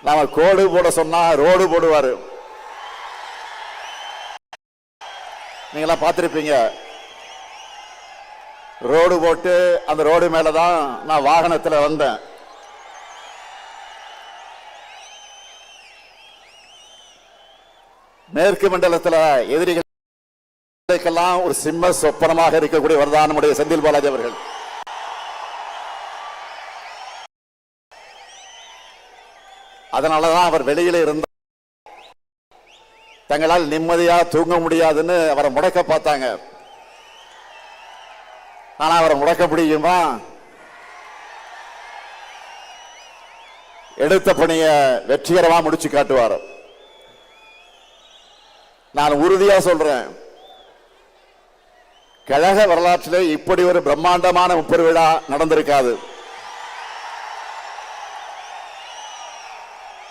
நாம கோடு போட சொன்னா ரோடு போடுவாரு. நீங்களா பார்த்திருப்பீங்க. ரோடு போட்டு அந்த ரோடு மேலதான் நான் வாகனத்தில் வந்தேன். மேற்கு மண்டலத்தில் எதிரிகளுக்கெல்லாம் ஒரு சிம்ம சொப்பனமாக இருக்கக்கூடியவர் தான் நம்முடைய செந்தில் பாலாஜி அவர்கள். அதனாலதான் அவர் வெளியில இருந்தார். தங்களால் நிம்மதியா தூங்க முடியாதுன்னு அவரை முடக்க பார்த்தாங்க. ஆனா அவரை முடக்க முடியுமா? எடுத்த பணியை வெற்றிகரமா முடிச்சு காட்டுவார். நான் உறுதியா சொல்றேன், கழக வரலாற்றிலே இப்படி ஒரு பிரம்மாண்டமான முப்பெரு விழா நடந்திருக்காது.